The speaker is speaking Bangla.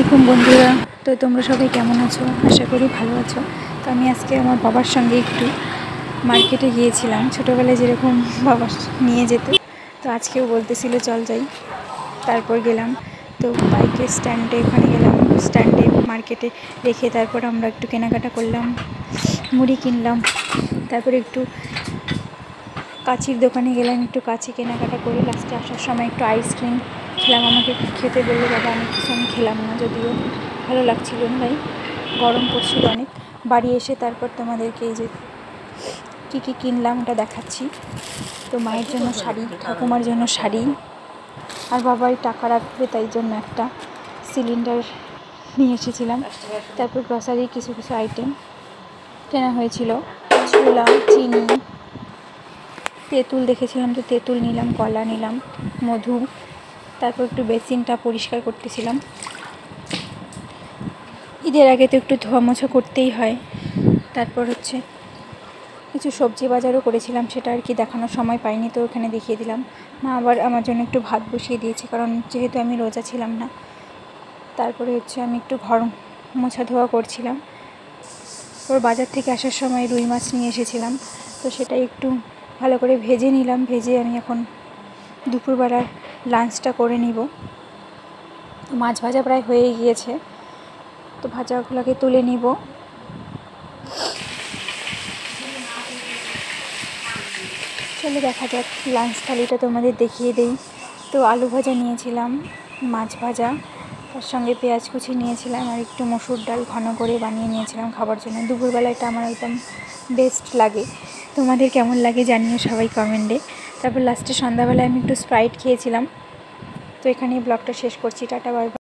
আলাইকুম বন্ধুরা। তো তোমরা সবাই কেমন আছো? আশা করি ভালো আছো। তো আমি আজকে আমার বাবার সঙ্গে একটু মার্কেটে গিয়েছিলাম। ছোটোবেলায় যেরকম বাবা নিয়ে যেত, তো আজকেও বলতেছিল চল যাই। তারপর গেলাম, তো বাইকের স্ট্যান্ডে ওখানে গেলাম, স্ট্যান্ডে মার্কেটে রেখে তারপর আমরা একটু কেনাকাটা করলাম, মুড়ি কিনলাম। তারপরে একটু কাচির দোকানে গেলাম, একটু কাচি কেনাকাটা করে লাস্টে আসার সময় একটু আইসক্রিম খেলাম। আমাকে খেতে বললো বাবা, আমি কিছু আমি খেলাম না, যদিও ভালো লাগছিল না, তাই গরম পড়ছিল অনেক। বাড়ি এসে তারপর তোমাদেরকে এই যে কী কিনলাম ওটা দেখাচ্ছি। তো মায়ের জন্য শাড়ি, ঠাকুমার জন্য শাড়ি, আর বাবাই টাকা রাখবে তাই জন্য একটা সিলিন্ডার নিয়ে এসেছিলাম। তারপর গ্রসারি কিছু আইটেম কেনা হয়েছিল, ছোলা, চিনি, তেঁতুল দেখেছিলাম তো তেঁতুল নিলাম, কলা নিলাম, মধু। তারপর একটু বেসিনটা পরিষ্কার করতেছিলাম। ঈদের আগে তো একটু ধোয়া মোছা করতেই হয়। তারপর হচ্ছে কিছু সবজি বাজারও করেছিলাম, সেটা আর কি দেখানোর সময় পাইনি, তো ওখানে দেখিয়ে দিলাম। মা আবার আমার জন্য একটু ভাত বসিয়ে দিয়েছে, কারণ যেহেতু আমি রোজা ছিলাম না। তারপরে হচ্ছে আমি একটু ঘর মোছা ধোয়া করছিলাম। ওর বাজার থেকে আসার সময় রুই মাছ নিয়ে এসেছিলাম, তো সেটাই একটু ভালো করে ভেজে নিলাম। ভেজে আমি এখন দুপুরবেলার লাঞ্চটা করে নিব। তো মাছ ভাজা প্রায় হয়ে গিয়েছে, তো ভাজাগুলোকে তুলে নিব। চলো দেখা যাক, লাঞ্চ থালিটা তোমাদের দেখিয়ে দেই। তো আলু ভাজা নিয়েছিলাম, মাছ ভাজা, তার সঙ্গে পেঁয়াজ কুচি নিয়েছিলাম, আর একটু মসুর ডাল ঘন করে বানিয়ে নিয়েছিলাম খাবার জন্য। দুপুরবেলা এটা আমার একদম বেস্ট লাগে। তোমাদের কেমন লাগে জানিও সবাই কমেন্টে। তারপর লাস্টে সন্ধ্যাবেলায় আমি একটু স্প্রাইট খেয়েছিলাম। তো এখানেই ব্লগটা শেষ করছি। Tata, bye bye.